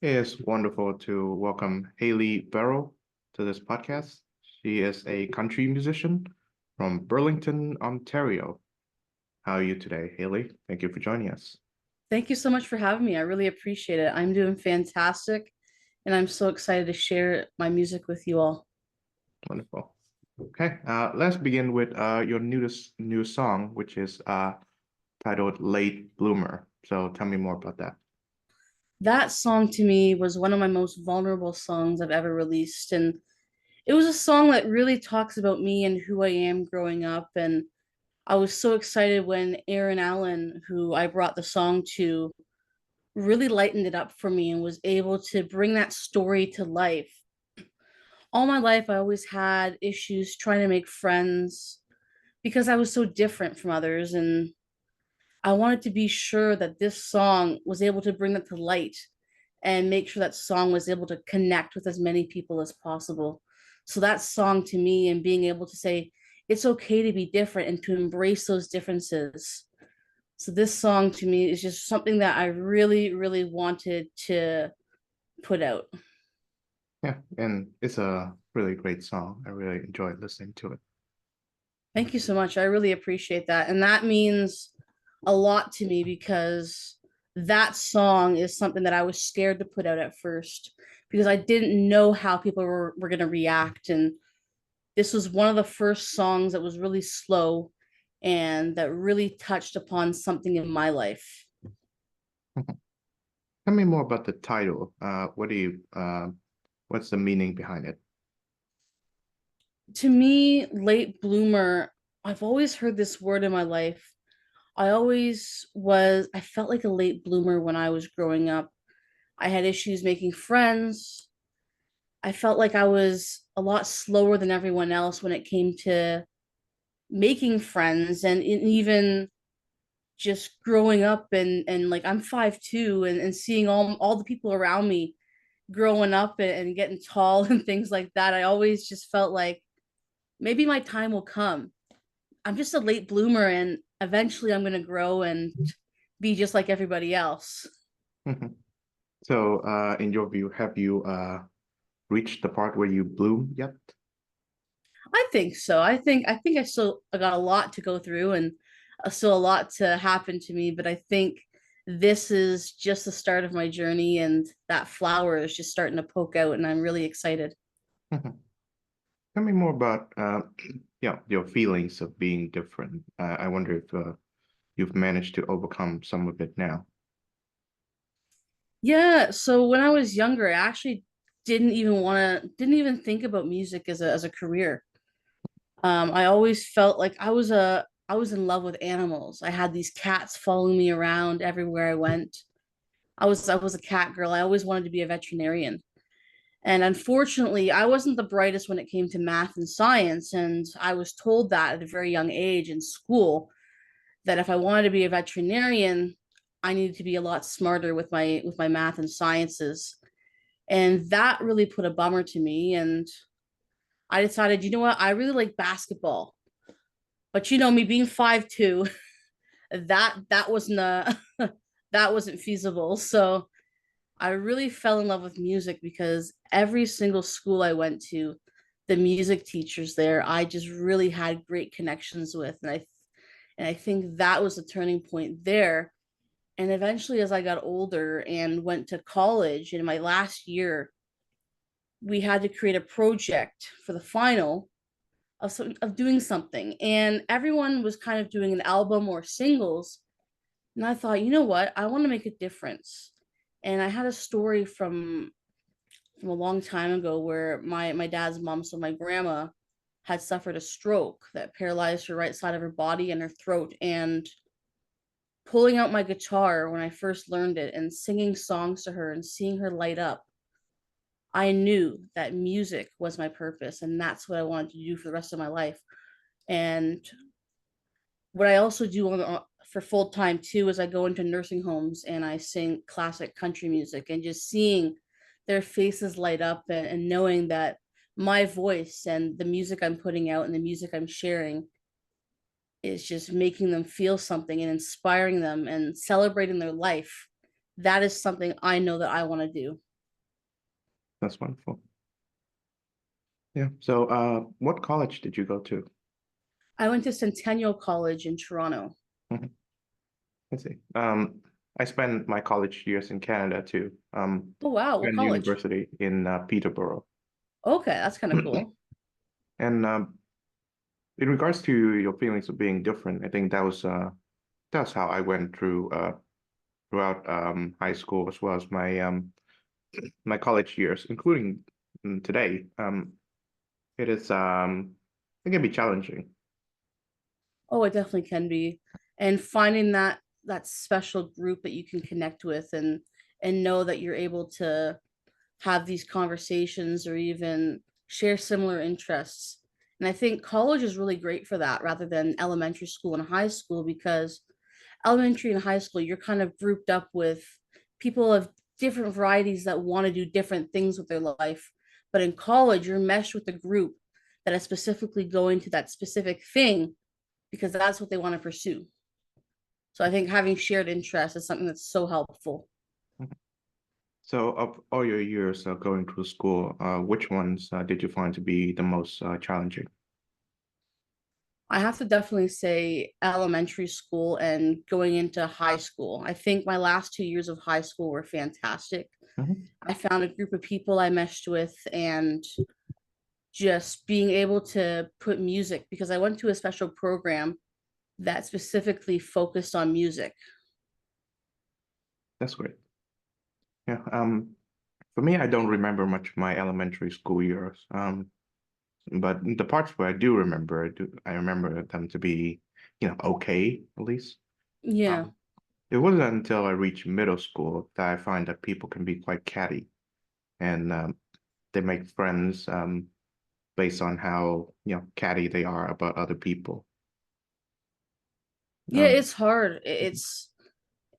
It's wonderful to welcome Hayley Verrall to this podcast. She is a country musician from Burlington, Ontario. How are you today, Hayley? Thank you for joining us. Thank you so much for having me. I really appreciate it. I'm doing fantastic, and I'm so excited to share my music with you all. Wonderful. Okay, let's begin with your newest new song, which is titled "Late Bloomer." So tell me more about that. That song to me was one of my most vulnerable songs I've ever released. And it was a song that really talks about me and who I am growing up. And I was so excited when Aaron Allen, who I brought the song to, really lightened it up for me and was able to bring that story to life. All my life, I always had issues trying to make friends because I was so different from others. And I wanted to be sure that this song was able to bring that to light and make sure that song was able to connect with as many people as possible. So that song to me and being able to say it's okay to be different and to embrace those differences. So this song to me is just something that I really, really wanted to put out. Yeah, and it's a really great song. I really enjoyed listening to it. Thank you so much. I really appreciate that. And that means a lot to me because that song is something that I was scared to put out at first because I didn't know how people were going to react. And this was one of the first songs that was really slow and that really touched upon something in my life. Tell me more about the title. What's the meaning behind it? To me, late bloomer, I've always heard this word in my life. I felt like a late bloomer when I was growing up. I had issues making friends. I felt like I was a lot slower than everyone else when it came to making friends and even just growing up and like I'm 5'2" and seeing all the people around me growing up and getting tall and things like that. I always just felt like maybe my time will come. I'm just a late bloomer and eventually I'm gonna grow and be just like everybody else. So, in your view, have you reached the part where you bloom yet? I think so. I think I still got a lot to go through and still a lot to happen to me, but I think this is just the start of my journey and that flower is just starting to poke out and I'm really excited. Tell me more about your feelings of being different. I wonder if you've managed to overcome some of it now. Yeah, so when I was younger, I actually didn't even think about music as a career. I always felt like I was in love with animals. I had these cats following me around everywhere I went. I was a cat girl. I always wanted to be a veterinarian. And unfortunately, I wasn't the brightest when it came to math and science. And I was told that at a very young age in school that if I wanted to be a veterinarian, I needed to be a lot smarter with my math and sciences. And that really put a bummer to me. And I decided, you know what, I really like basketball. But you know, me being 5'2", that wasn't that wasn't feasible. So I really fell in love with music because every single school I went to, the music teachers there, I just really had great connections with. And I think that was a turning point there. And eventually, as I got older and went to college in my last year, we had to create a project for the final of doing something. And everyone was kind of doing an album or singles. And I thought, you know what? I want to make a difference. And I had a story from a long time ago where my dad's mom, so my grandma, had suffered a stroke that paralyzed her right side of her body and her throat. And pulling out my guitar when I first learned it and singing songs to her and seeing her light up, I knew that music was my purpose and that's what I wanted to do for the rest of my life. And what I also do for full time too is I go into nursing homes and I sing classic country music and just seeing their faces light up and knowing that my voice and the music I'm putting out and the music I'm sharing is just making them feel something and inspiring them and celebrating their life that is something I know that I want to do. That's wonderful. Yeah. So, what college did you go to? I went to Centennial College in Toronto. Mhm. Let's see. I spent my college years in Canada too. Oh wow, what Went college? university in Peterborough. Okay, that's kind of cool. And in regards to your feelings of being different, I think that's how I went throughout high school as well as my college years, including today. It is it can be challenging. Oh, it definitely can be. And finding that special group that you can connect with and know that you're able to have these conversations or even share similar interests. And I think college is really great for that rather than elementary school and high school, because elementary and high school, you're kind of grouped up with people of different varieties that want to do different things with their life. But in college, you're meshed with a group that is specifically going to that specific thing because that's what they want to pursue. So I think having shared interests is something that's so helpful. So, of all your years going through school, which ones did you find to be the most challenging? I have to definitely say elementary school and going into high school. I think my last 2 years of high school were fantastic. Mhm. I found a group of people I meshed with, and just being able to put music, because I went to a special program that specifically focused on music. That's great. Yeah. For me, I don't remember much of my elementary school years. But the parts where I do remember, I remember them to be, okay, at least. Yeah. Um, it wasn't until I reached middle school that I find that people can be quite catty and they make friends based on how, catty they are about other people. Yeah, Um, it's hard.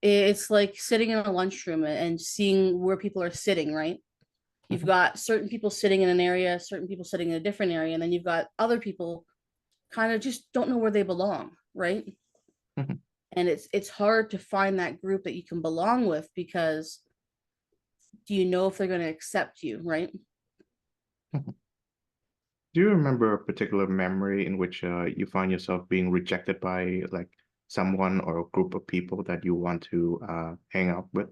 It's like sitting in a lunchroom and seeing where people are sitting, right? You've mhm, got certain people sitting in an area, certain people sitting in a different area, and then you've got other people kind of just don't know where they belong, right? mhm, And it's hard to find that group that you can belong with, because do you know if they're going to accept you, right? mhm. Do you remember a particular memory in which you find yourself being rejected by like someone or a group of people that you want to hang out with?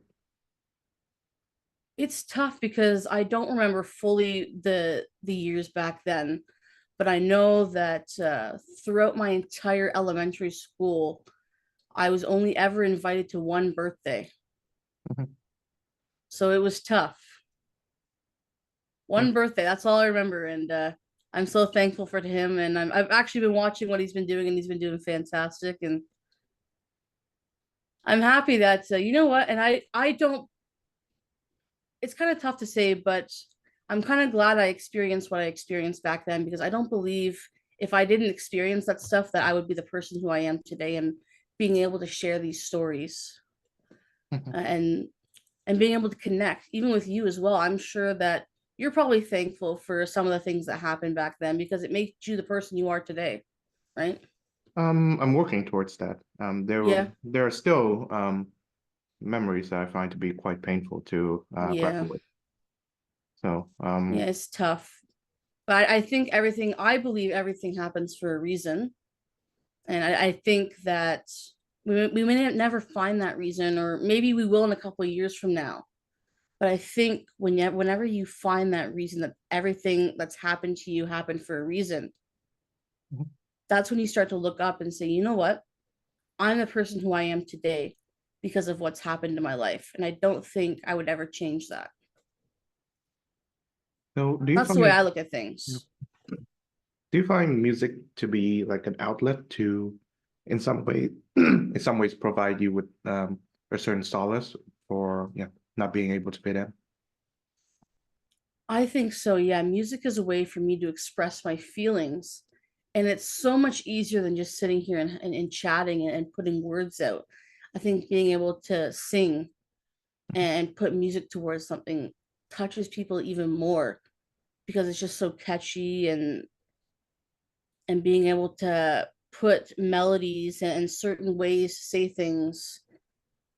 It's tough because I don't remember fully the years back then, but I know that throughout my entire elementary school, I was only ever invited to one birthday, Mhm. so it was tough. Yeah. One birthday, that's all I remember, and I'm so thankful for him. And I've actually been watching what he's been doing, and he's been doing fantastic. And I'm happy that you know what, and I don't. It's kind of tough to say, but I'm kind of glad I experienced what I experienced back then, because I don't believe if I didn't experience that stuff that I would be the person who I am today, and being able to share these stories Mhm. and being able to connect even with you as well. I'm sure that you're probably thankful for some of the things that happened back then, because it made you the person you are today, right? I'm working towards that. Yeah, There are still memories that I find to be quite painful to yeah, grapple with. So, yeah. It's tough, but I think everything. I believe everything happens for a reason, and I think that we may never find that reason, or maybe we will in a couple of years from now. But I think whenever you find that reason, that everything that's happened to you happened for a reason, mhm. that's when you start to look up and say, you know what? I'm the person who I am today because of what's happened in my life. And I don't think I would ever change that. So, That's the way I look at things. do you find music to be like an outlet to, in some way, in some ways, provide you with a certain solace for not being able to fit in? I think so. Yeah. Music is a way for me to express my feelings. And it's so much easier than just sitting here and chatting and putting words out. I think being able to sing and put music towards something touches people even more, because it's just so catchy, and being able to put melodies and certain ways to say things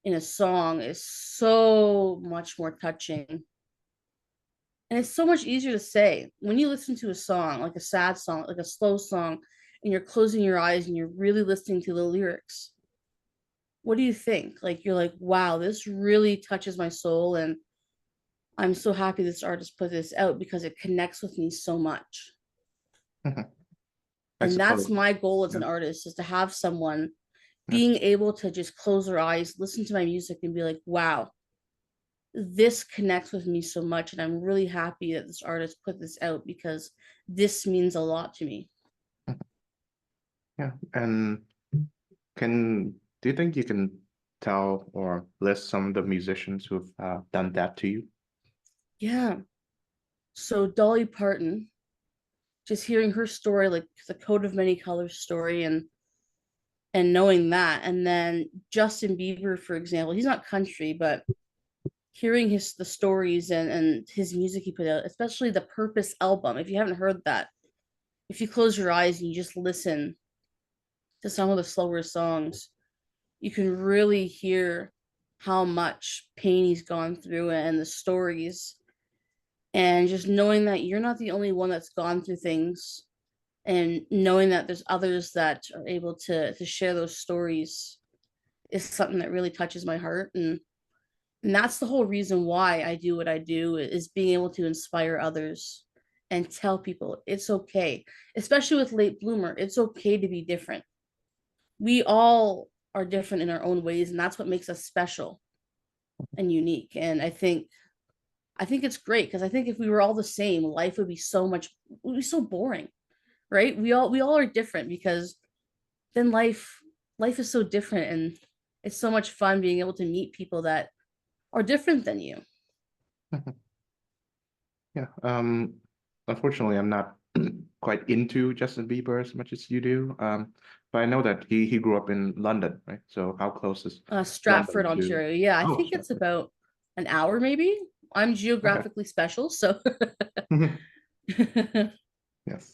in a song is so much more touching. And it's so much easier to say when you listen to a song, like a sad song, like a slow song, and you're closing your eyes and you're really listening to the lyrics. What do you think? Like, you're like, wow, this really touches my soul. And I'm so happy this artist put this out because it connects with me so much. Mhm. I And suppose. that's my goal as Yeah. an artist, is to have someone Yeah. being able to just close their eyes, listen to my music, and be like, wow, this connects with me so much. And I'm really happy that this artist put this out because this means a lot to me. Mhm. Yeah. And can do you think you can tell or list some of the musicians who've done that to you? Yeah. So Dolly Parton, just hearing her story, like the coat of many colors story, and knowing that. And then Justin Bieber, for example, he's not country, but hearing the stories and his music he put out, especially the Purpose album. If you haven't heard that, if you close your eyes and you just listen to some of the slower songs, you can really hear how much pain he's gone through and the stories. And just knowing that you're not the only one that's gone through things, and knowing that there's others that are able to share those stories is something that really touches my heart. And that's the whole reason why I do what I do, is being able to inspire others and tell people it's okay, especially with late bloomer. It's okay to be different. We all are different in our own ways, and that's what makes us special and unique. And I think it's great, because I think if we were all the same, life would be would be so boring, right? We all are different, because then life is so different, and it's so much fun being able to meet people that are different than you. Yeah. Unfortunately, I'm not quite into Justin Bieber as much as you do. But I know that he grew up in London, right? So how close is Stratford, London to? Ontario. Yeah, I Oh, think it's Stratford. about an hour maybe. I'm Okay. geographically special, so Yes.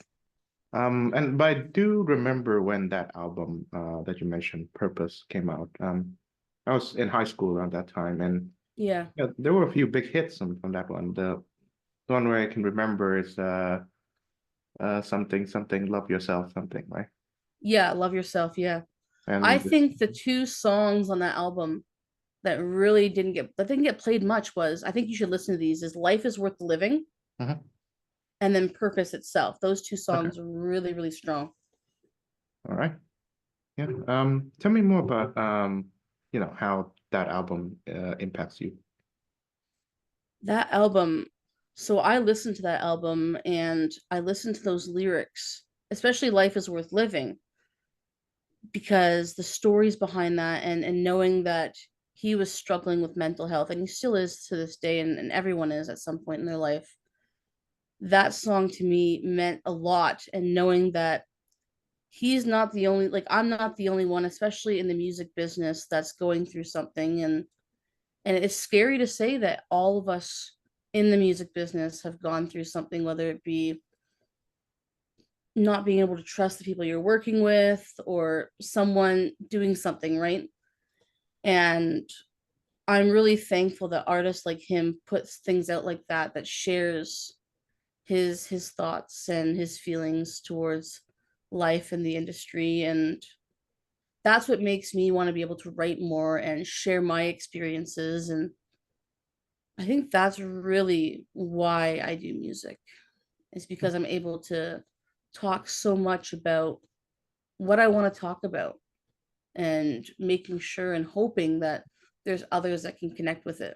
And but I do remember when that album that you mentioned, Purpose, came out. I was in high school around that time, and yeah. yeah, there were a few big hits from that one. The one where I can remember is something something love yourself something, right? Yeah, love yourself. Yeah. I And this. think the two songs on that album that really didn't get played much was, I think you should listen to these, is Life is Worth Living Mhm. and then Purpose Itself. Those two Okay. songs are really, really strong. All right. Yeah. Tell me more about how that album impacts you. That album, so I listened to that album and I listened to those lyrics, especially Life is Worth Living, because the stories behind that, and knowing that he was struggling with mental health, and he still is to this day, and everyone is at some point in their life. That song to me meant a lot, and knowing that he's not the only, like, I'm not the only one, especially in the music business, that's going through something. And it's scary to say that all of us in the music business have gone through something, whether it be not being able to trust the people you're working with, or someone doing something, right? And I'm really thankful that artists like him puts things out like that shares his thoughts and his feelings towards life in the industry. And that's what makes me want to be able to write more and share my experiences. And I think that's really why I do music, is because I'm able to talk so much about what I want to talk about, and making sure and hoping that there's others that can connect with it.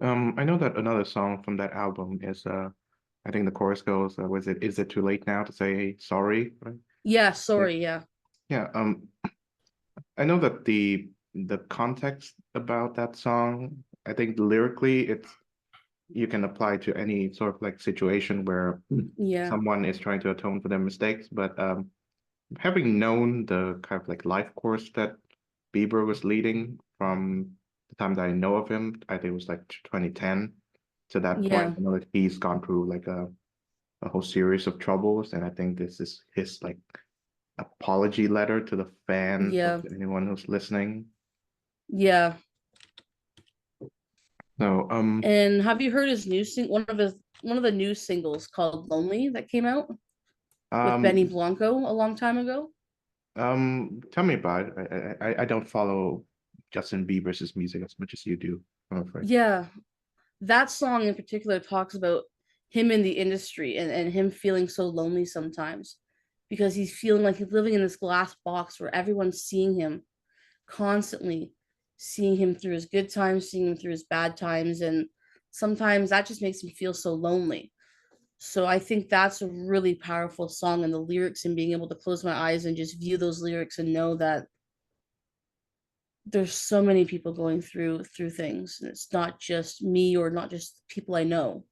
I know that another song from that album is I think the chorus goes, was it is it too late now to say sorry, right? Yeah, Yeah. sorry, yeah. Yeah. I know that the context about that song, I think lyrically it's you can apply to any sort of like situation where Yeah. someone is trying to atone for their mistakes. But having known the kind of like life course that Bieber was leading from the time that I know of him, I think it was like 2010 to that point. Yeah. I know that he's gone through like a whole series of troubles, and I think this is his like apology letter to the fans or Yeah. to anyone who's listening. Yeah. So, And have you heard his new one of the new singles called Lonely that came out with Benny um, Blanco a long time ago? tell me about it. I don't follow Justin Bieber's music as much as you do, I'm afraid. Yeah, that song in particular talks about him in the industry and him feeling so lonely sometimes because he's feeling like he's living in this glass box where everyone's seeing him constantly, seeing him through his good times, seeing him through his bad times, and sometimes that just makes him feel so lonely. So I think that's a really powerful song, and the lyrics and being able to close my eyes and just view those lyrics and know that there's so many people going through things, and it's not just me or not just people I know.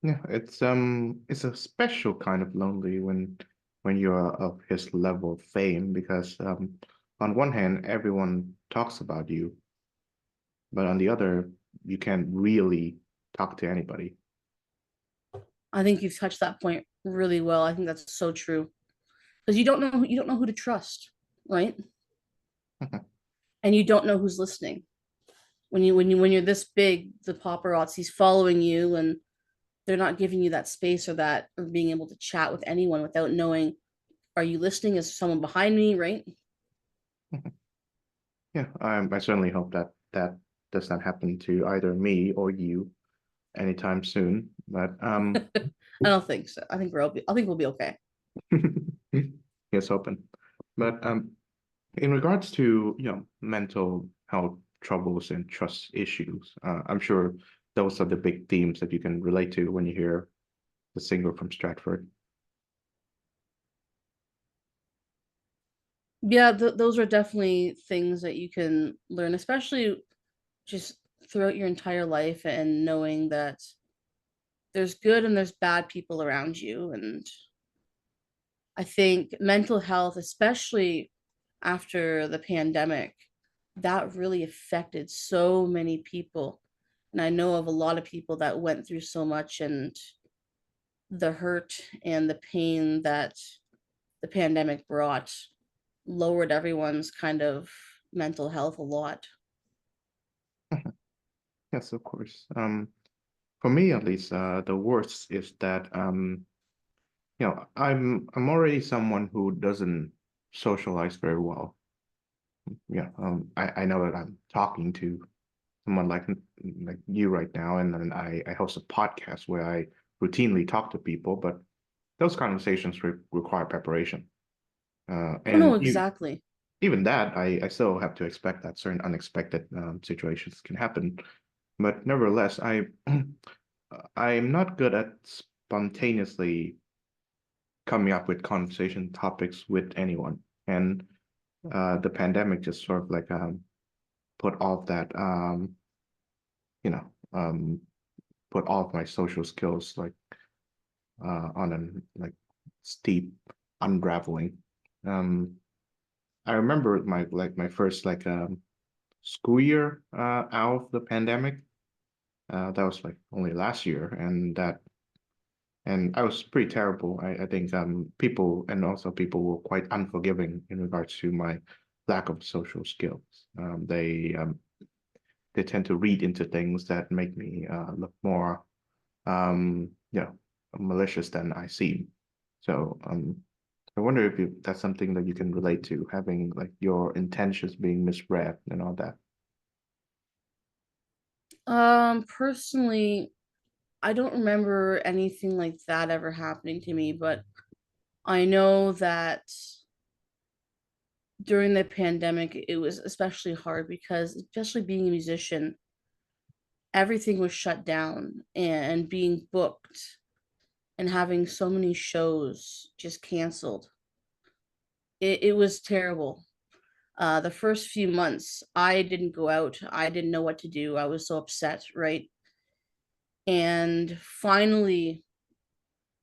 Yeah, it's a special kind of lonely when you're of his level of fame because on one hand everyone talks about you, but on the other you can't really talk to anybody. I think you've touched that point really well. I think that's so true because you don't know who to trust, right? And you don't know who's listening. When you're this big, the paparazzi's following you and they're not giving you that space or that or being able to chat with anyone without knowing, are you listening? Is someone behind me, right? Yeah, I certainly hope that that does not happen to either me or you anytime soon. But I don't think so. I think we'll be okay. here's hoping. But in regards to, mental health troubles and trust issues, I'm sure those are the big themes that you can relate to when you hear the singer from Stratford. Yeah, those are definitely things that you can learn, especially just throughout your entire life and knowing that there's good and there's bad people around you. And I think mental health, especially after the pandemic, that really affected so many people. And I know of a lot of people that went through so much, and the hurt and the pain that the pandemic brought lowered everyone's kind of mental health a lot. Yes, of course. For me at least, the worst is that I'm already someone who doesn't socialize very well. Yeah, I know that I'm talking to someone like you right now, and then I host a podcast where I routinely talk to people, but those conversations require preparation. Oh no, And exactly. even that, I still have to expect that certain unexpected situations can happen. But nevertheless, I'm not good at spontaneously coming up with conversation topics with anyone. And the pandemic just sort of like put all of that you know um put all of my social skills like on an like steep unraveling. Um, I remember my first school year out of the pandemic. That was like only last year, and I was pretty terrible. I think people and also people were quite unforgiving in regards to my lack of social skills. They tend to read into things that make me look more malicious than I seem. So I wonder if that's something that you can relate to, having like your intentions being misread and all that. Personally, I don't remember anything like that ever happening to me, but I know that during the pandemic, it was especially hard because, especially being a musician, everything was shut down and being booked and having so many shows just canceled. It was terrible. The first few months, I didn't go out. I didn't know what to do. I was so upset, right? And finally,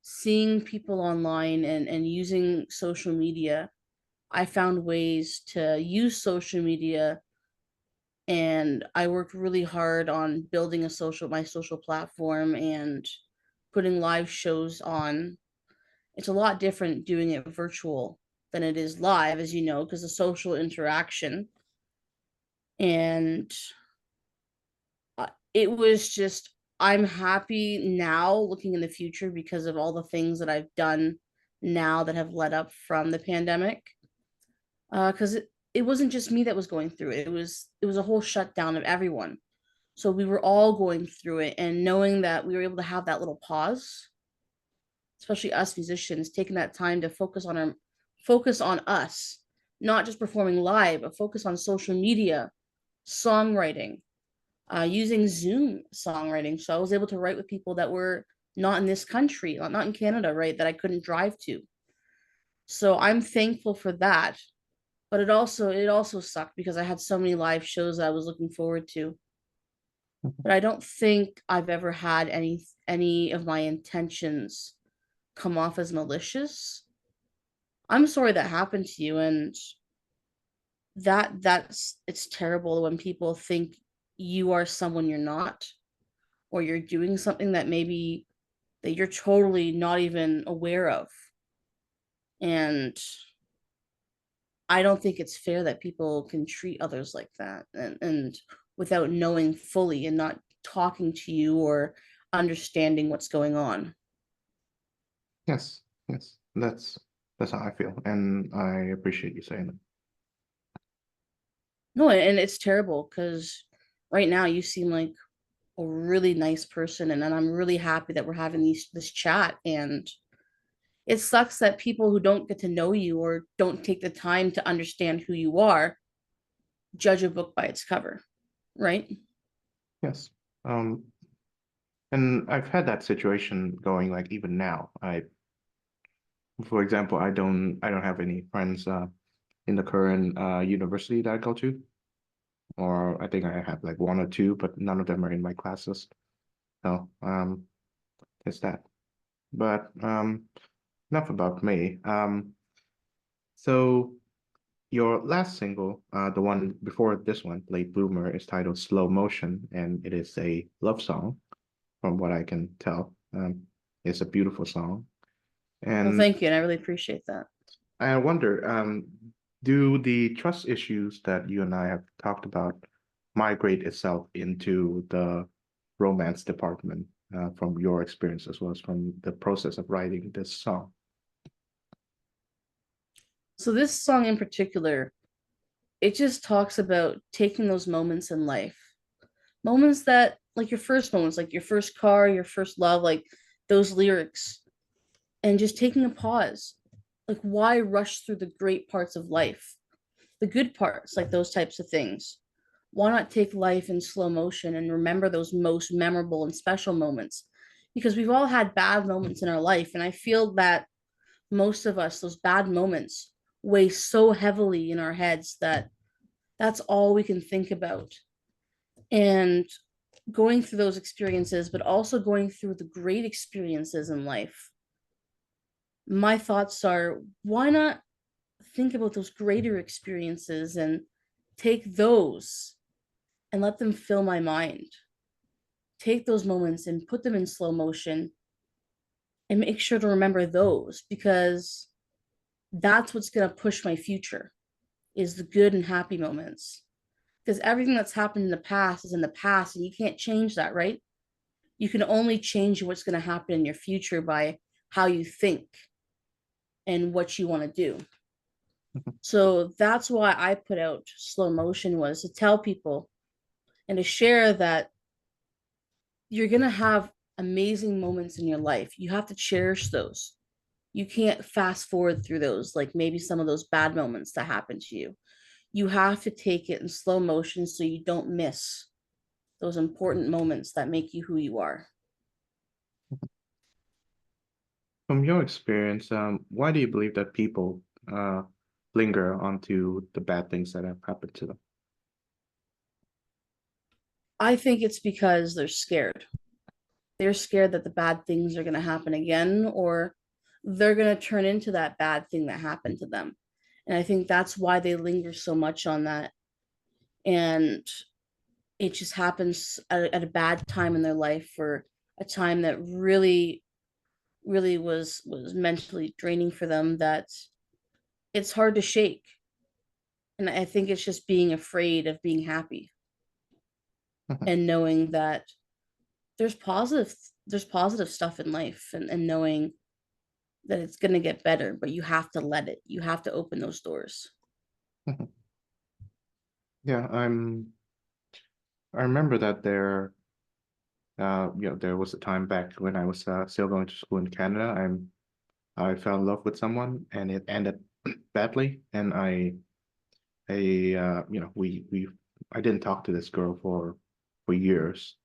seeing people online and using social media, I found ways to use social media, and I worked really hard on building my social platform and putting live shows on. It's a lot different doing it virtual than it is live, as you know, because the social interaction. And it was just, I'm happy now looking in the future because of all the things that I've done now that have led up from the pandemic. Because it wasn't just me that was going through it. It was a whole shutdown of everyone. So we were all going through it, and knowing that we were able to have that little pause, especially us musicians, taking that time to focus on us, not just performing live, but focus on social media, songwriting, using Zoom songwriting. So I was able to write with people that were not in this country, not in Canada, right? That I couldn't drive to. So I'm thankful for that. But it also sucked because I had so many live shows that I was looking forward to. But I don't think I've ever had any of my intentions come off as malicious. I'm sorry that happened to you, and that's it's terrible when people think you are someone you're not, or you're doing something that maybe that you're totally not even aware of. And I don't think it's fair that people can treat others like that, and without knowing fully and not talking to you or understanding what's going on. Yes, yes, that's how I feel, and I appreciate you saying that. No, and it's terrible because right now you seem like a really nice person, and I'm really happy that we're having this chat. And it sucks that people who don't get to know you or don't take the time to understand who you are judge a book by its cover, right? Yes. Um, and I've had that situation going like even now. For example, I don't have any friends in the current university that I go to, or I think I have like one or two, but none of them are in my classes. So it's that. But enough about me. So your last single, the one before this one, Late Bloomer, is titled Slow Motion, and it is a love song, from what I can tell. It's a beautiful song. Well, And thank you, and I really appreciate that. I wonder, do the trust issues that you and I have talked about migrate itself into the romance department, from your experience as well as from the process of writing this song? So this song in particular, it just talks about taking those moments in life, moments that like your first moments, like your first car, your first love, like those lyrics, and just taking a pause. Like, why rush through the great parts of life, the good parts, like those types of things? Why not take life in slow motion and remember those most memorable and special moments? Because we've all had bad moments in our life, and I feel that most of us, those bad moments weigh so heavily in our heads that that's all we can think about. And going through those experiences, but also going through the great experiences in life, my thoughts are, why not think about those greater experiences and take those and let them fill my mind? Take those moments and put them in slow motion and make sure to remember those, because that's what's going to push my future, is the good and happy moments. Because everything that's happened in the past is in the past, and you can't change that, right? You can only change what's going to happen in your future by how you think and what you want to do. So that's why I put out Slow Motion, was to tell people and to share that you're going to have amazing moments in your life. You have to cherish those. You can't fast forward through those, like maybe some of those bad moments that happen to you. You have to take it in slow motion so you don't miss those important moments that make you who you are. From your experience, why do you believe that people linger onto the bad things that have happened to them? I think it's because they're scared. They're scared that the bad things are going to happen again, or they're going to turn into that bad thing that happened to them. And I think that's why they linger so much on that. And it just happens at a bad time in their life, or a time that really was mentally draining for them, that it's hard to shake. And I think it's just being afraid of being happy Mhm. and knowing that there's positive there's positive stuff in life, and knowing that it's going to get better, but you have to let it. You have to open those doors. Mhm. Yeah, I remember that there was a time back when I was still going to school in Canada. I fell in love with someone and it ended badly. And I didn't talk to this girl for years.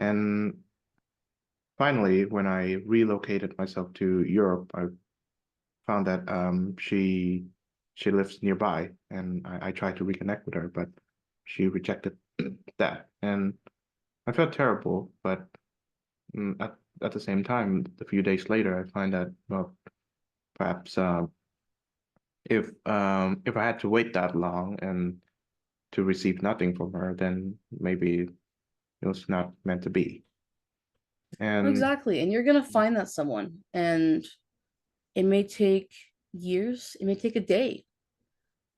And finally, when I relocated myself to Europe, I found that she lives nearby, and I tried to reconnect with her, but she rejected that, and I felt terrible. But at the same time, a few days later, I find that, well, perhaps if I had to wait that long and to receive nothing from her, then maybe it was not meant to be. And Exactly. And you're going to find that someone, and it may take years, it may take a day,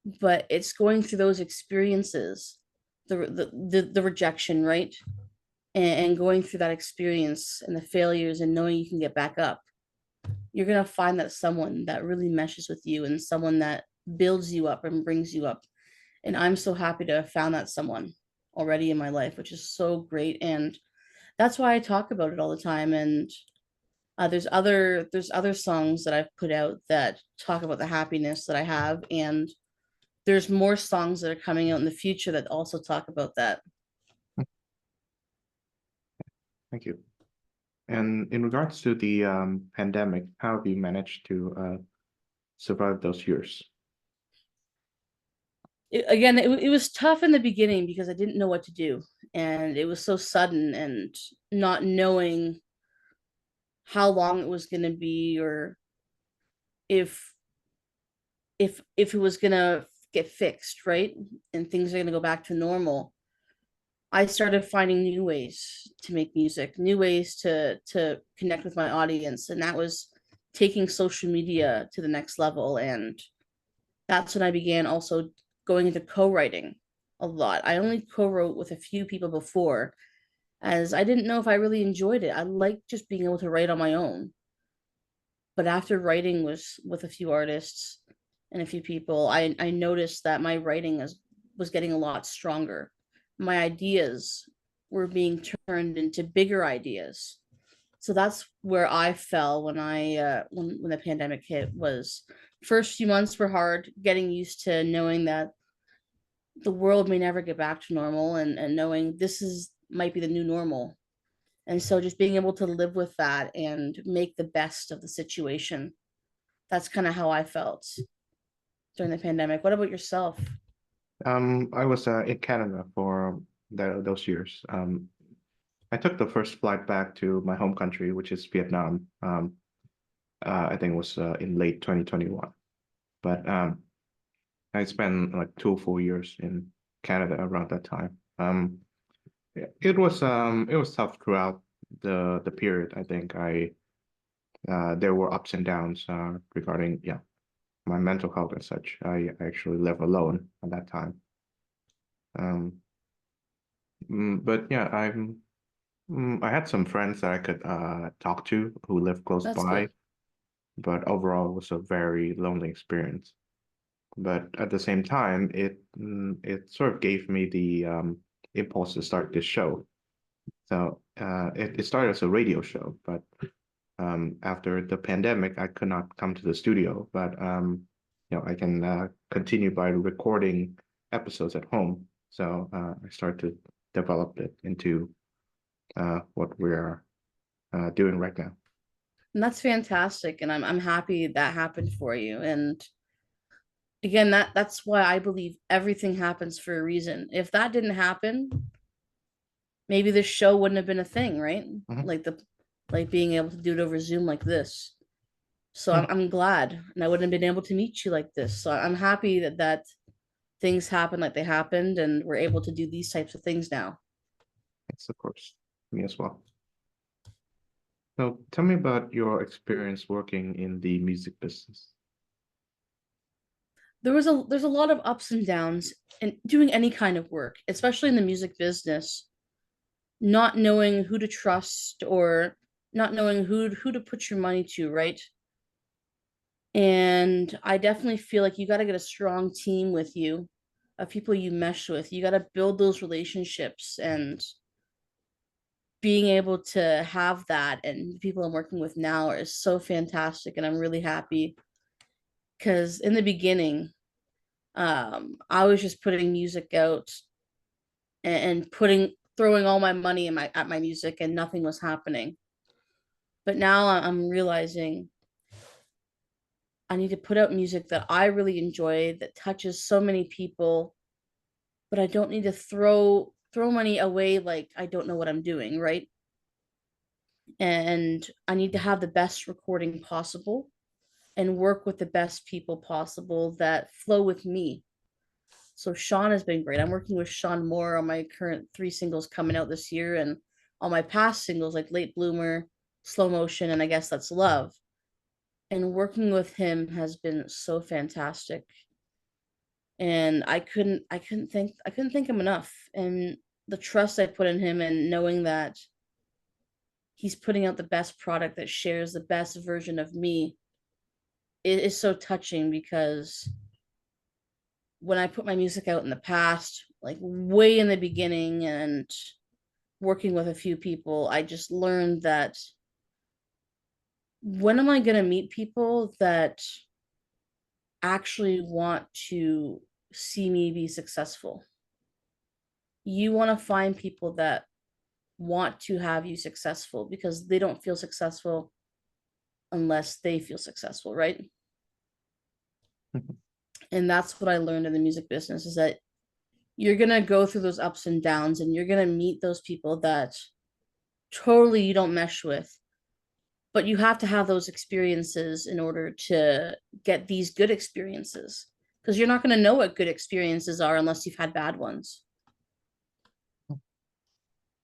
but it's going through those experiences, the rejection, right? And going through that experience and the failures and knowing you can get back up, you're going to find that someone that really meshes with you and someone that builds you up and brings you up. And I'm so happy to have found that someone already in my life, which is so great. And that's why I talk about it all the time. And there's other songs that I've put out that talk about the happiness that I have, and there's more songs that are coming out in the future that also talk about that. thank you. And in regards to the pandemic, how have you managed to survive those years? Again, it was tough in the beginning because I didn't know what to do, and it was so sudden, and not knowing how long it was going to be, or if if it was going to get fixed, right? And things are going to go back to normal. I started finding new ways to make music, new ways to connect with my audience, and that was taking social media to the next level. And that's when I began also going into co-writing a lot. I only co-wrote with a few people before, as I didn't know if I really enjoyed it. I liked just being able to write on my own. But after writing with a few artists and a few people, I noticed that my writing was getting a lot stronger. My ideas were being turned into bigger ideas. So that's where I fell when I when the pandemic hit. Was first few months were hard, getting used to knowing that the world may never get back to normal, and knowing this is might be the new normal. And so just being able to live with that and make the best of the situation. That's kind of how I felt during the pandemic. What about yourself? I was in Canada for those years. I took the first flight back to my home country, which is Vietnam. I think it was in late 2021. But I spent like 2 full years in Canada around that time. It was tough throughout the period. I think I there were ups and downs regarding my mental health and such. I actually live alone at that time. Um, but yeah, I had some friends that I could talk to who live close That's by, good. but overall it was a very lonely experience. But at the same time, it sort of gave me the impulse to start this show. So it started as a radio show, but after the pandemic, I could not come to the studio. But I can continue by recording episodes at home. So I started to develop it into what we're doing right now. And that's fantastic. And I'm happy that happened for you. And again, that's why I believe everything happens for a reason. If that didn't happen, maybe this show wouldn't have been a thing, right? Mhm. Like being able to do it over Zoom like this. So Yeah, I'm glad, and I wouldn't have been able to meet you like this. So I'm happy that things happened like they happened, and we're able to do these types of things now. it's of course me as well. So tell me about your experience working in the music business. there's a lot of ups and downs in doing any kind of work, especially in the music business, not knowing who to trust or not knowing who to put your money to, right? And I definitely feel like you got to get a strong team with you of people you mesh with. You got to build those relationships, and being able to have that and the people I'm working with now is so fantastic, and I'm really happy because in the beginning, I was just putting music out and putting throwing all my money in my at my music and nothing was happening. But now I'm realizing I need to put out music that I really enjoy that touches so many people, but I don't need to throw money away like I don't know what I'm doing, right? And I need to have the best recording possible and work with the best people possible that flow with me. So Sean has been great. I'm working with Sean Moore on my current three singles coming out this year, and on my past singles like Late Bloomer, Slow Motion, and I Guess That's Love. And working with him has been so fantastic. And I couldn't thank him enough. And the trust I put in him and knowing that he's putting out the best product that shares the best version of me, it is so touching because when I put my music out in the past, like way in the beginning and working with a few people, I just learned that when am I going to meet people that actually want to see me be successful? You want to find people that want to have you successful because they don't feel successful unless they feel successful, right? And that's what I learned in the music business is that you're going to go through those ups and downs and you're going to meet those people that totally you don't mesh with, but you have to have those experiences in order to get these good experiences because you're not going to know what good experiences are unless you've had bad ones.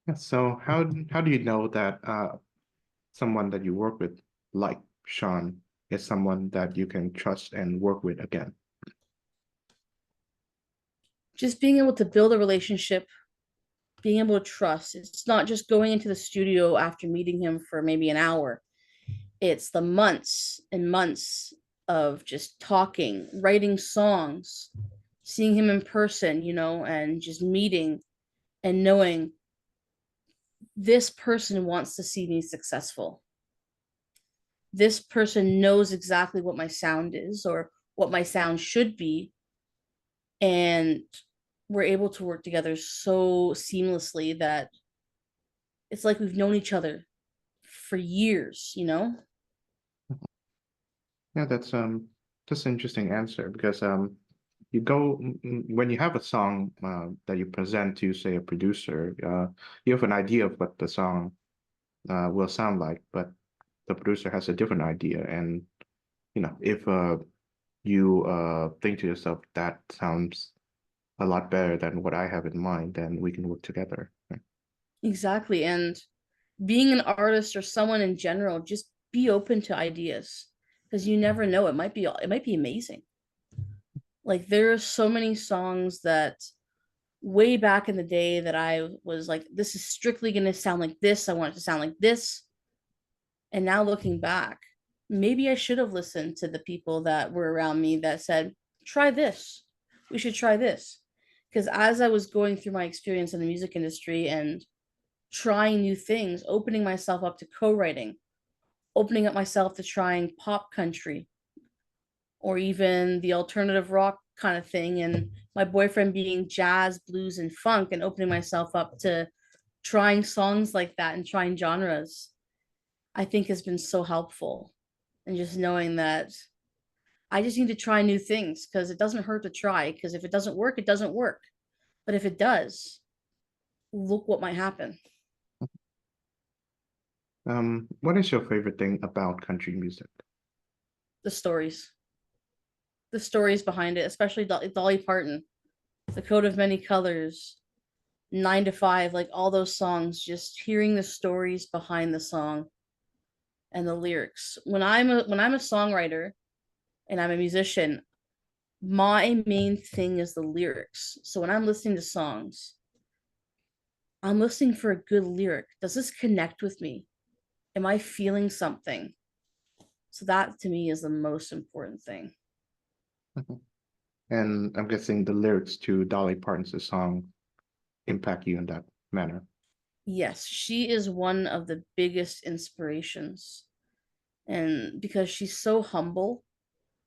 Yeah, so how do you know that someone that you work with, like Sean, is someone that you can trust and work with again? Just being able to build a relationship, being able to trust. It's not just going into the studio after meeting him for maybe an hour. It's the months and months of just talking, writing songs, seeing him in person, and just meeting and knowing this person wants to see me successful. This person knows exactly what my sound is or what my sound should be. And we're able to work together so seamlessly that it's like we've known each other for years. Yeah, that's an interesting answer because you go when you have a song that you present to say a producer, you have an idea of what the song will sound like, but the producer has a different idea, and if you think to yourself that sounds a lot better than what I have in mind, then we can work together. Right? Exactly. And being an artist or someone in general, just be open to ideas because you never know. It might be amazing. Like there are so many songs that way back in the day that I was like, this is strictly gonna sound like this. I want it to sound like this. And now looking back, maybe I should have listened to the people that were around me that said, try this. We should try this. Because as I was going through my experience in the music industry and trying new things, opening myself up to co-writing, opening up myself to trying pop country or even the alternative rock kind of thing, and my boyfriend being jazz, blues, and funk, and opening myself up to trying songs like that and trying genres, I think has been so helpful. And just knowing that I just need to try new things because it doesn't hurt to try. Because if it doesn't work, it doesn't work. But if it does, look what might happen. What is your favorite thing about country music? The stories, the stories behind it, especially Dolly Parton, The Coat of Many Colors, 9 to 5, like all those songs, just hearing the stories behind the song and the lyrics. When I'm a songwriter and I'm a musician, My main thing is the lyrics. So when I'm listening to songs, I'm listening for a good lyric. Does this connect with me? Am I feeling something? So that to me is the most important thing. Mhm. And I'm guessing the lyrics to Dolly Parton's song impact you in that manner. Yes, she is one of the biggest inspirations. And because she's so humble,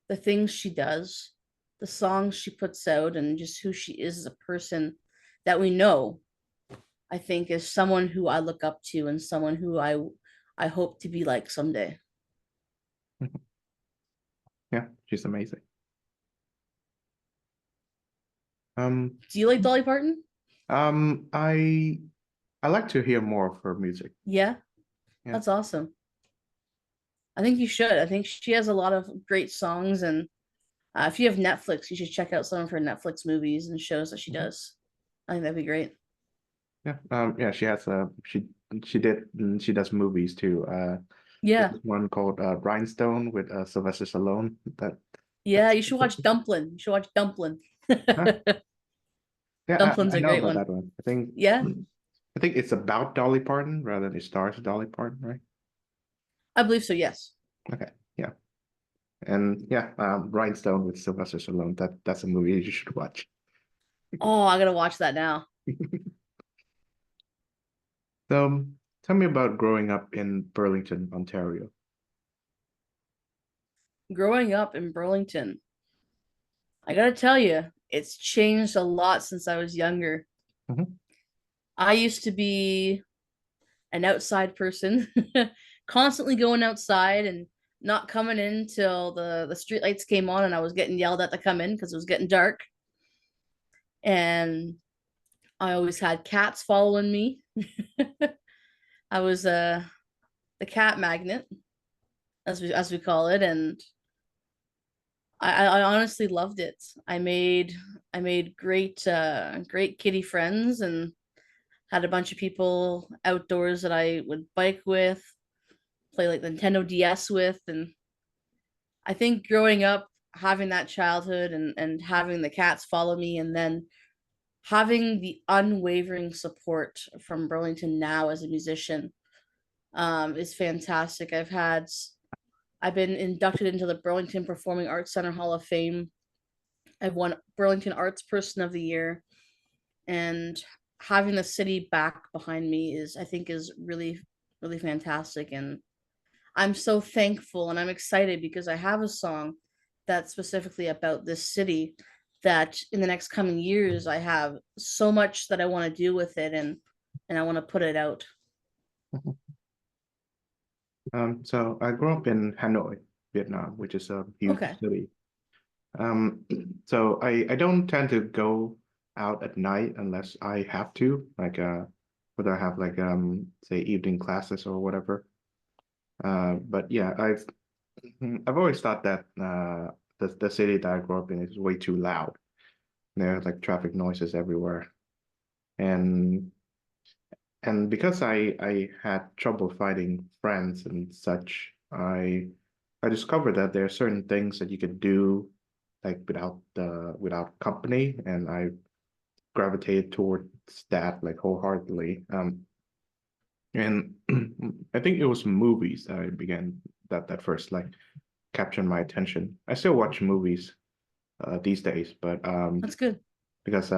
the things she does, the songs she puts out, and just who she is as a person that we know, I think is someone who I look up to and someone who I hope to be like someday. Mhm. Yeah, she's amazing. Um, Do you like Dolly Parton? um, I I like to hear more of her music. Yeah, Yeah. that's awesome. I think you should. I think she has a lot of great songs, and if you have Netflix, you should check out some of her Netflix movies and shows that she Mhm. does. I think that'd be great. Yeah. Yeah, she has she did she does movies too. There's Yeah, this one called Rhinestone with Sylvester Stallone. yeah. That's You should watch Dumplin'. You should watch Dumplin'. huh? Yeah, Dumplin's I a know great about one. that one. Yeah, I think it's about Dolly Parton rather than it stars Dolly Parton, right? I believe so. Yes. Okay. Yeah. And yeah, Rhinestone with Sylvester Stallone. That's a movie you should watch. Oh, I gotta watch that now. So, tell me about growing up in Burlington, Ontario. Growing up in Burlington, I gotta tell you, it's changed a lot since I was younger. Mhm. I used to be an outside person, constantly going outside and not coming in till the street lights came on, and I was getting yelled at to come in because it was getting dark. And I always had cats following me. I was the cat magnet, as we call it, and I honestly loved it. I made great kitty friends and had a bunch of people outdoors that I would bike with, play like the Nintendo DS with, and I think growing up, having that childhood and having the cats follow me, and then having the unwavering support from Burlington now as a musician is fantastic. I've been inducted into the Burlington Performing Arts Center Hall of Fame. I've won Burlington Arts Person of the Year, and having the city back behind me is, I think, is really fantastic. And I'm so thankful and I'm excited because I have a song that's specifically about this city that in the next coming years I have so much that I want to do with it, and I want to put it out. So I grew up in Hanoi, Vietnam, which is a huge Okay. city. Um, so I don't tend to go out at night unless I have to, like whether I have like say evening classes or whatever. But yeah, I've always thought that the city that I grew up in is way too loud. There are like traffic noises everywhere. And and because I had trouble finding friends and such, I discovered that there are certain things that you could do like without company, and I gravitated towards that like wholeheartedly. And I think it was movies that I began that first like captured my attention. I still watch movies these days, but That's good. because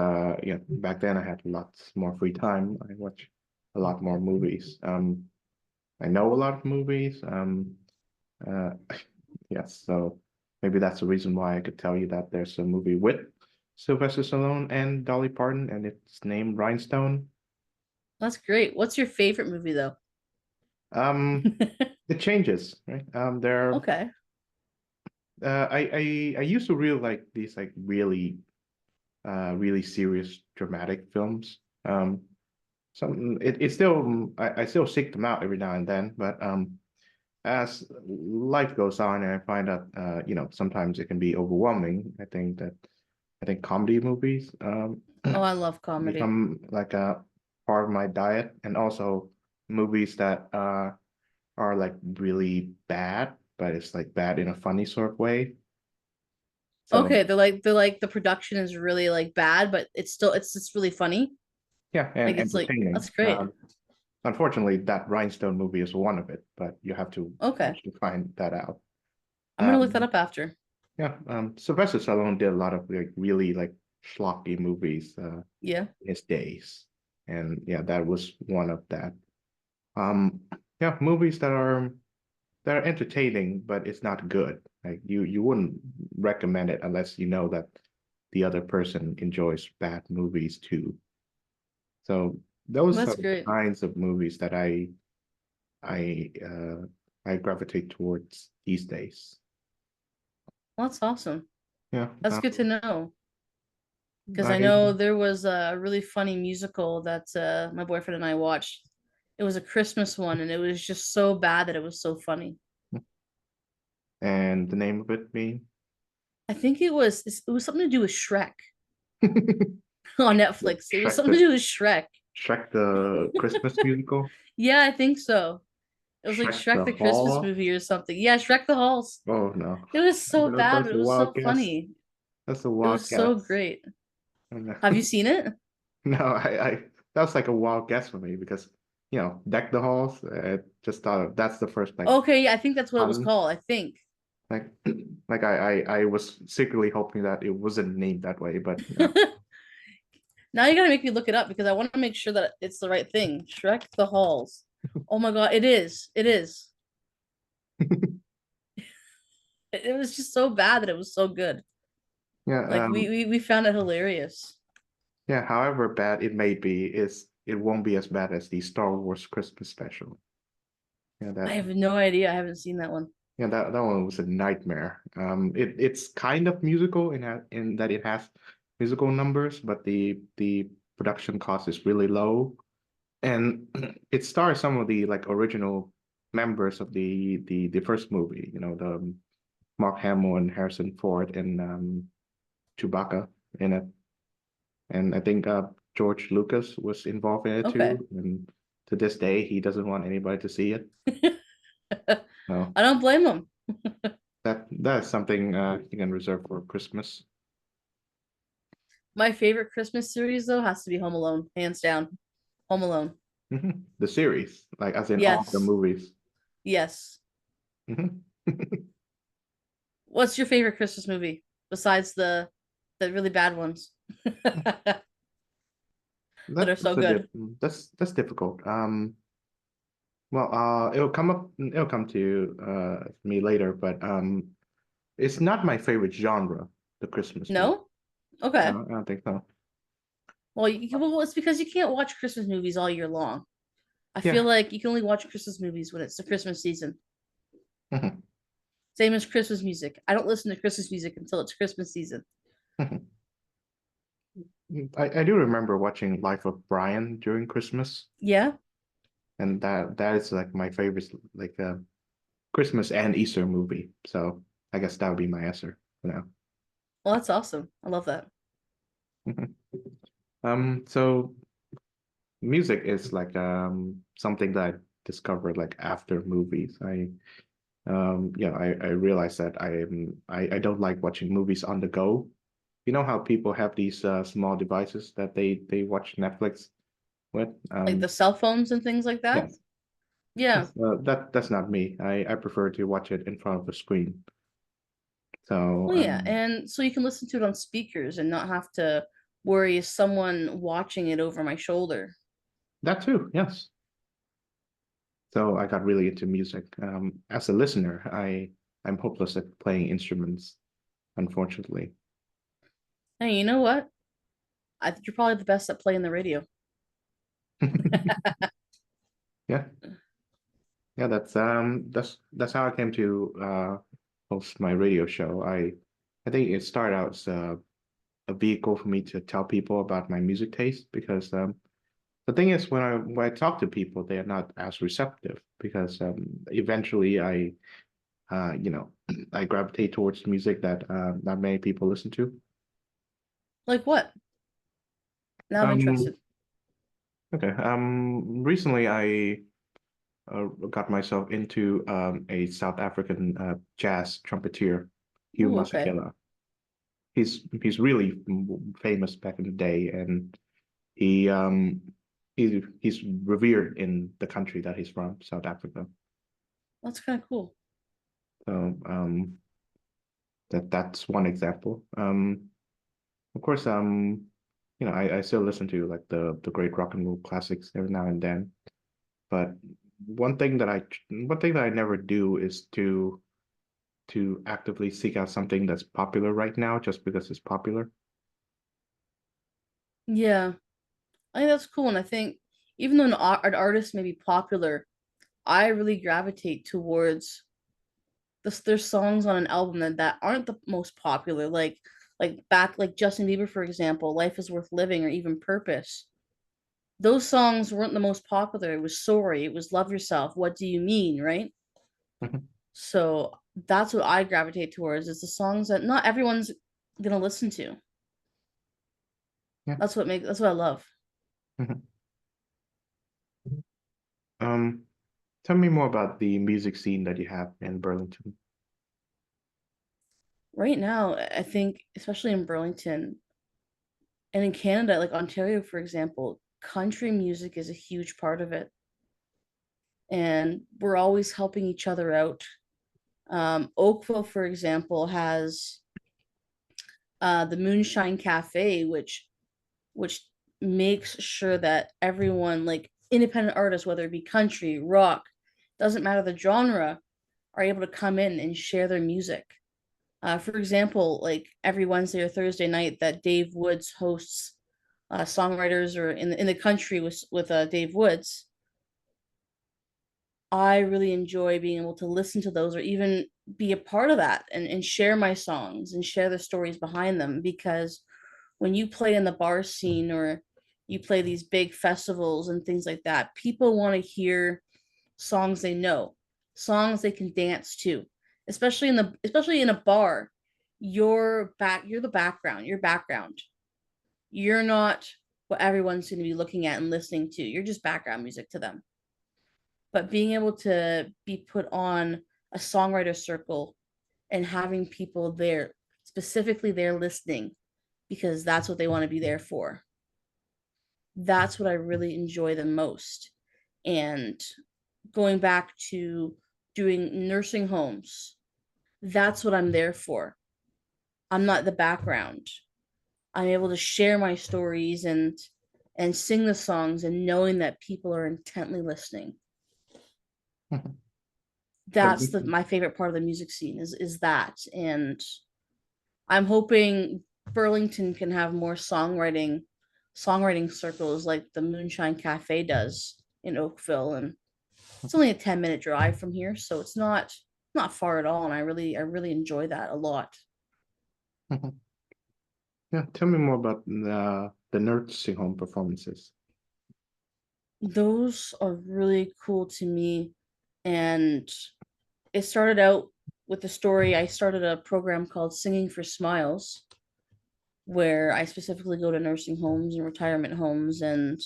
yeah, back then I had lots more free time. I watch a lot more movies. I know a lot of movies. Uh, yes, so maybe that's the reason why I could tell you that there's a movie with Sylvester Stallone and Dolly Parton, and it's named Rhinestone. That's great. What's your favorite movie though? Um, it changes, right? There, Okay. I used to really like these like really serious dramatic films. It still I still seek them out every now and then, but as life goes on and I find out sometimes it can be overwhelming. I think comedy movies Oh, I love comedy. become like a part of my diet, and also movies that are like really bad, but it's like bad in a funny sort of way. So Okay, they're like the production is really like bad, but it's really funny. yeah, Like and it's like entertaining. that's great. Unfortunately, that Rhinestone movie is one of it, but you have to Okay. watch to find that out. I'm gonna look that Um, up after. yeah, Sylvester Stallone did a lot of like really like schlocky movies Yeah. in his days, and yeah, that was one of that. Um, yeah, movies that are entertaining, but it's not good. Like you wouldn't recommend it unless you know that the other person enjoys bad movies too. So those are That's the great. kinds of movies that I I gravitate towards these days. Well, that's awesome. Yeah, That's good to know. Because I I know there was a really funny musical that my boyfriend and I watched. It was a Christmas one, and it was just so bad that it was so funny. and the name of it being I think it was something to do with Shrek on Netflix. It was Shrek something to the do with Shrek. Christmas musical, Yeah, I think so. It was like Shrek Shrek the the Christmas Hall. movie or something. Yeah, Shrek the Halls. Oh no, It was so bad, that's but a it was so wild guess. funny. That's a It wild was so guess. great. Oh, no, Have you seen it? no, I that's like a wild guess for me because deck the halls. Just thought of that's the first like Okay, yeah, I think that's what it was pun. called. I think. Like like I was secretly hoping that it wasn't named that way, but Now you gotta make me look it up because I want to make sure that it's the right thing. Shrek the Halls. Oh my God, it is. It is. It was just so bad that it was so good. yeah, Like we found it hilarious. yeah. However bad it may be, it won't be as bad as the Star Wars Christmas special. Yeah, I that have no idea. I haven't seen that one. yeah that one was a nightmare. It's kind of musical in that it has musical numbers, but the production cost is really low, and it stars some of the like original members of the first movie. The Mark Hamill and Harrison Ford and Chewbacca in it. And I think George Lucas was involved in it Okay. too. And to this day, he doesn't want anybody to see it. So I don't blame them. that is something you can reserve for Christmas. My favorite Christmas series though has to be Home Alone, hands down. Home Alone. The series, like as in all the Yes. movies. Yes. Mhm. What's your favorite Christmas movie besides the really bad ones that are so good? That's difficult. Well, it'll come to me later, but it's not my favorite genre, the Christmas movie. No? Okay. No, I don't think so. Well, it's because you can't watch Christmas movies all year long. I feel Yeah. like you can only watch Christmas movies when it's the Christmas season. Mhm. Same as Christmas music. I don't listen to Christmas music until it's Christmas season. Mhm. I do remember watching Life of Brian during Christmas, Yeah? and that is like my favorite like Christmas and Easter movie. So I guess that would be my answer for now. Well, that's awesome. I love that. Mhm. So music is like something that I discovered like after movies. I realized that I don't like watching movies on the go. You know how people have these small devices that they watch Netflix with? Like the cell phones and things like that. Yes. Yeah. That's not me. I prefer to watch it in front of a screen. So Well, yeah. And so you can listen to it on speakers and not have to worry is someone watching it over my shoulder. that too, yes. So I got really into music. As a listener, I'm hopeless at playing instruments, unfortunately. Hey, you know what? I think you're probably the best at playing the radio. Yeah, yeah. That's how I came to host my radio show. I think it started out as a vehicle for me to tell people about my music taste because the thing is, when I talk to people, they are not as receptive because eventually I gravitate towards music that not many people listen to. Like what? Now I'm Um, interested. okay. Recently I got myself into a South African jazz trumpeter, Hugh Ooh, okay. Masekela. he's really famous back in the day, and he he's revered in the country that he's from, South Africa. That's kind of cool. So that's one example. Of course, I still listen to like the great rock and roll classics every now and then. But one thing that I never do is to actively seek out something that's popular right now just because it's popular. Yeah, I think that's cool. And I think even though an artist may be popular, I really gravitate towards there's songs on an album that aren't the most popular, like Justin Bieber, for example, Life is Worth Living, or even Purpose. Those songs weren't the most popular. It was Sorry, it was Love Yourself, What Do You Mean, right? Mhm. So that's what I gravitate towards, is the songs that not everyone's gonna listen to. Yeah. That's what I love. Mhm. Um, Tell me more about the music scene that you have in Burlington. Right now, I think, especially in Burlington and in Canada, like Ontario, for example, country music is a huge part of it. And we're always helping each other out. Oakville, for example, has the Moonshine Cafe, which makes sure that everyone, like independent artists, whether it be country, rock, doesn't matter the genre, are able to come in and share their music. For example, like every Wednesday or Thursday night that Dave Woods hosts songwriters or in the country with Dave Woods, I really enjoy being able to listen to those or even be a part of that and share my songs and share the stories behind them. Because when you play in the bar scene or you play these big festivals and things like that, people want to hear songs they know, songs they can dance to, especially in a bar. You're the background, your background. You're not what everyone's going to be looking at and listening to. You're just background music to them. But being able to be put on a songwriter circle and having people there, specifically there listening, because that's what they want to be there for. That's what I really enjoy the most. And going back to doing nursing homes, that's what I'm there for. I'm not the background. I'm able to share my stories and sing the songs and knowing that people are intently listening. Mhm. So, That's my favorite part of the music scene is that. And I'm hoping Burlington can have more songwriting circles like the Moonshine Cafe does in Oakville. And it's only a 10-minute drive from here, so it's not far at all. And I really enjoy that a lot. mhm. Yeah, tell me more about the nursing home performances. Those are really cool to me. And it started out with the story. I started a program called Singing for Smiles, where I specifically go to nursing homes and retirement homes and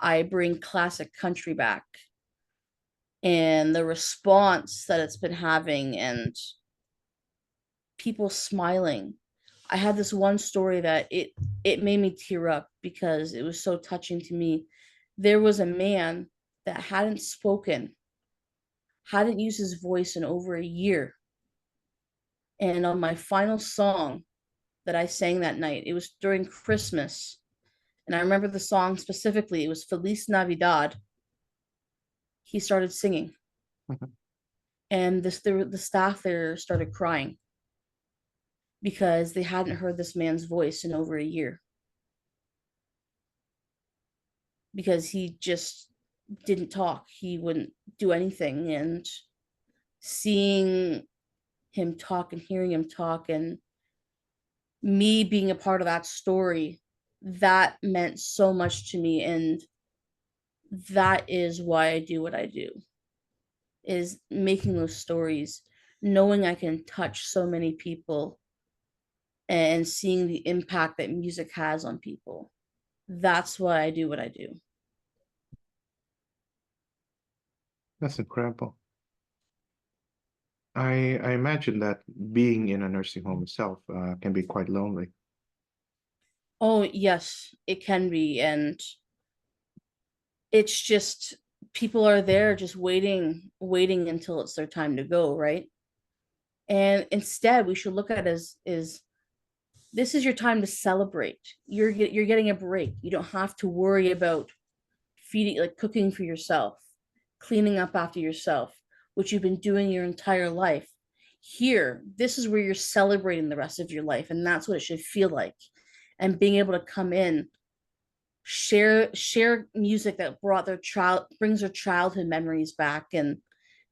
I bring classic country back. And the response that it's been having and people smiling. I had this one story that it made me tear up because it was so touching to me. There was a man that hadn't used his voice in over a year. And on my final song that I sang that night, it was during Christmas. And I remember the song specifically. It was Feliz Navidad. He started singing. Mhm. And the staff there started crying because they hadn't heard this man's voice in over a year because he just didn't talk. He wouldn't do anything. And seeing him talk and hearing him talk and me being a part of that story, that meant so much to me. And that is why I do what I do, is making those stories, knowing I can touch so many people and seeing the impact that music has on people. That's why I do what I do. That's incredible. I imagine that being in a nursing home itself can be quite lonely. Oh, yes, it can be. And it's just people are there just waiting until it's their time to go, right? And instead, we should look at it as is this is your time to celebrate. You're getting a break. You don't have to worry about feeding, like cooking for yourself, cleaning up after yourself, which you've been doing your entire life. Here, this is where you're celebrating the rest of your life, and that's what it should feel like. And being able to come in, share music that brought their child brings their childhood memories back, and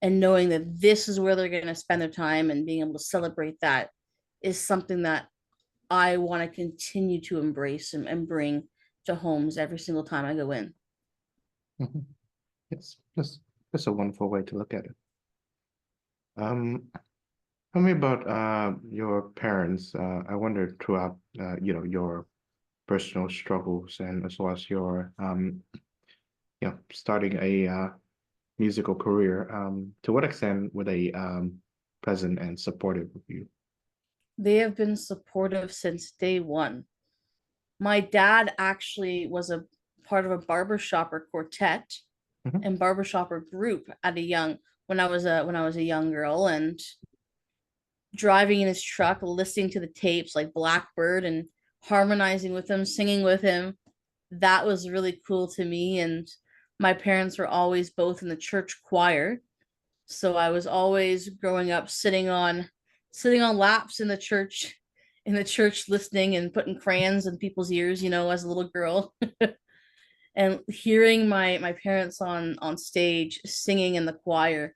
knowing that this is where they're going to spend their time and being able to celebrate that is something that I want to continue to embrace and bring to homes every single time I go in. Mhm. It's just a wonderful way to look at it. Um, Tell me about your parents. I wonder throughout your personal struggles and as well as your starting a musical career. To what extent were they present and supportive of you? They have been supportive since day one. My dad actually was a part of a barbershopper quartet Mhm. and barbershopper group at a young when I was a young girl, and driving in his truck, listening to the tapes like Blackbird and harmonizing with him, singing with him. That was really cool to me. And my parents were always both in the church choir. So I was always growing up sitting on laps in the church listening and putting crayons in people's ears, as a little girl. And hearing my parents on stage singing in the choir,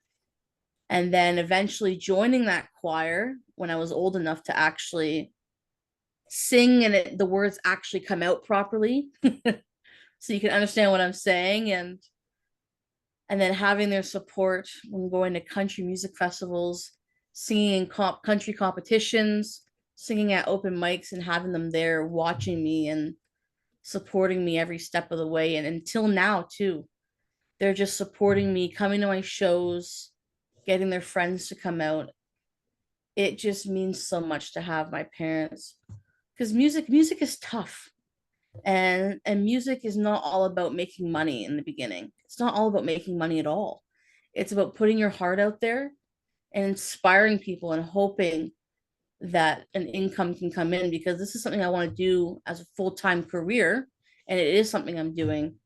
and then eventually joining that choir when I was old enough to actually sing and the words actually come out properly so you can understand what I'm saying, and then having their support when going to country music festivals, singing in country competitions, singing at open mics, and having them there watching me and supporting me every step of the way. And until now, too, they're just supporting me, coming to my shows, getting their friends to come out. It just means so much to have my parents, because music is tough, and music is not all about making money in the beginning. It's not all about making money at all. It's about putting your heart out there and inspiring people and hoping that an income can come in, because this is something I want to do as a full-time career, and it is something I'm doing,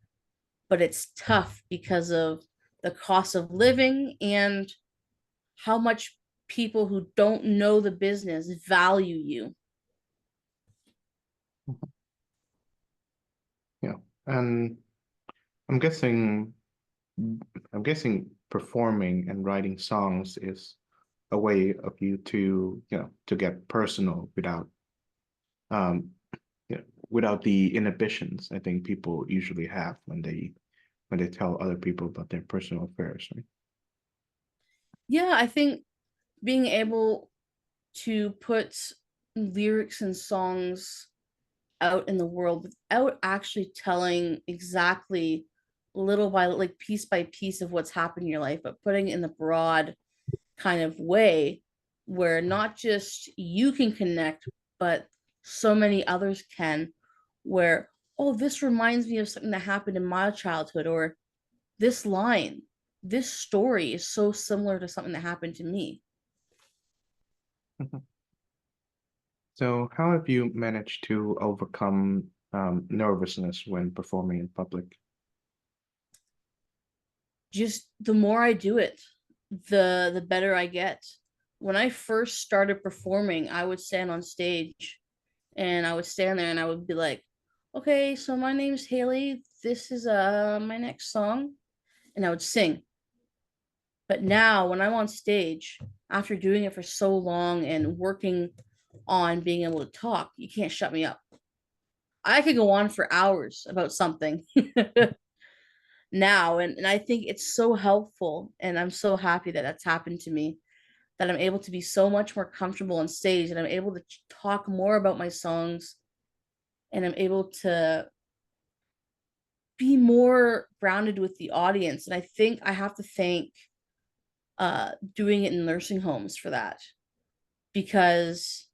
but it's tough because of the cost of living and how much people who don't know the business value you. Yeah, and I'm guessing I'm guessing performing and writing songs is a way of you to to get personal um without the inhibitions I think people usually have when they tell other people about their personal affairs, right? Yeah, I think being able to put lyrics and songs out in the world without actually telling exactly little by like piece by piece of what's happened in your life, but putting it in the broad kind of way where not just you can connect, but so many others can, where, oh, this reminds me of something that happened in my childhood, or this line, this story is so similar to something that happened to me. Mhm. So how have you managed to overcome nervousness when performing in public? Just the more I do it, the better I get. When I first started performing, I would stand on stage and I would stand there and I would be like, okay, so my name's Hayley. This is my next song. And I would sing. But now when I'm on stage, after doing it for so long and working on being able to talk, you can't shut me up. I could go on for hours about something now. And I think it's so helpful. And I'm so happy that that's happened to me, that I'm able to be so much more comfortable on stage and I'm able to talk more about my songs, and I'm able to be more grounded with the audience. And I think I have to thank doing it in nursing homes for that, because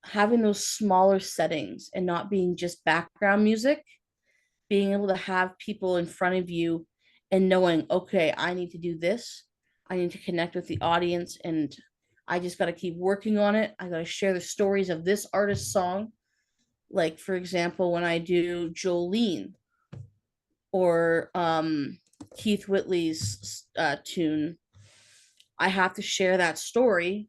having those smaller settings and not being just background music, being able to have people in front of you and knowing, okay, I need to do this, I need to connect with the audience, and I just got to keep working on it. I got to share the stories of this artist's song. Like, for example, when I do Jolene or Keith Whitley's tune, I have to share that story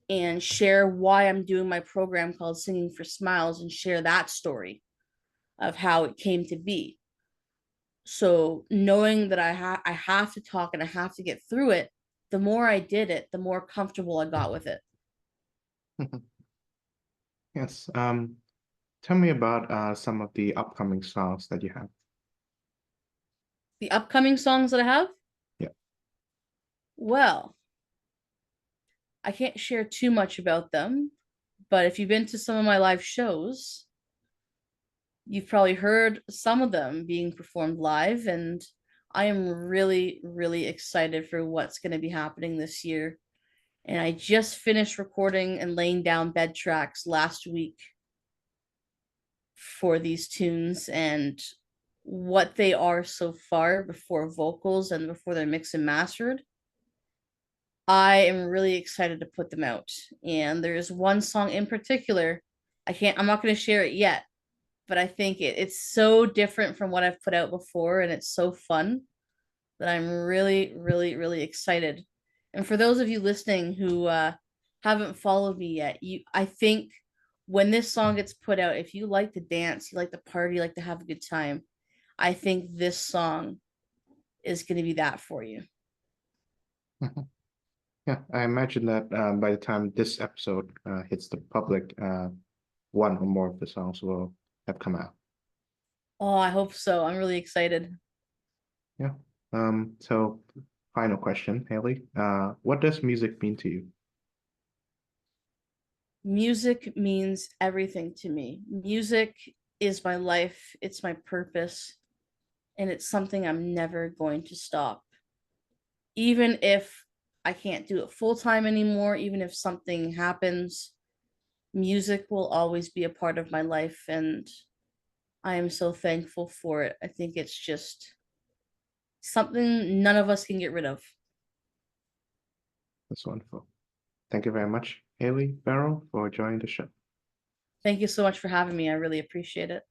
and share why I'm doing my program called Singing for Smiles, and share that story of how it came to be. So knowing that I have to talk and I have to get through it, the more I did it, the more comfortable I got with it. Yes. Tell me about some of the upcoming songs that you have. The upcoming songs that I have, Yeah. well, I can't share too much about them, but if you've been to some of my live shows, you've probably heard some of them being performed live, and I am really, really excited for what's going to be happening this year. And I just finished recording and laying down bed tracks last week for these tunes, and what they are so far before vocals and before they're mixed and mastered. I am really excited to put them out. And there's one song in particular, I'm not going to share it yet, but I think it's so different from what I've put out before, and it's so fun that I'm really, really, really excited. And for those of you listening who haven't followed me yet, I think when this song gets put out, if you like to dance, you like to party, you like to have a good time, I think this song is going to be that for you. Mhm. Yeah, I imagine that by the time this episode hits the public, one or more of the songs will have come out. Oh, I hope so. I'm really excited. Yeah. So final question, Haley. What does music mean to you? Music means everything to me. Music is my life, it's my purpose, and it's something I'm never going to stop. Even if I can't do it full time anymore, even if something happens, music will always be a part of my life, and I am so thankful for it. I think it's just something none of us can get rid of. That's wonderful. Thank you very much, Haley Verrall, for joining the show. Thank you so much for having me. I really appreciate it.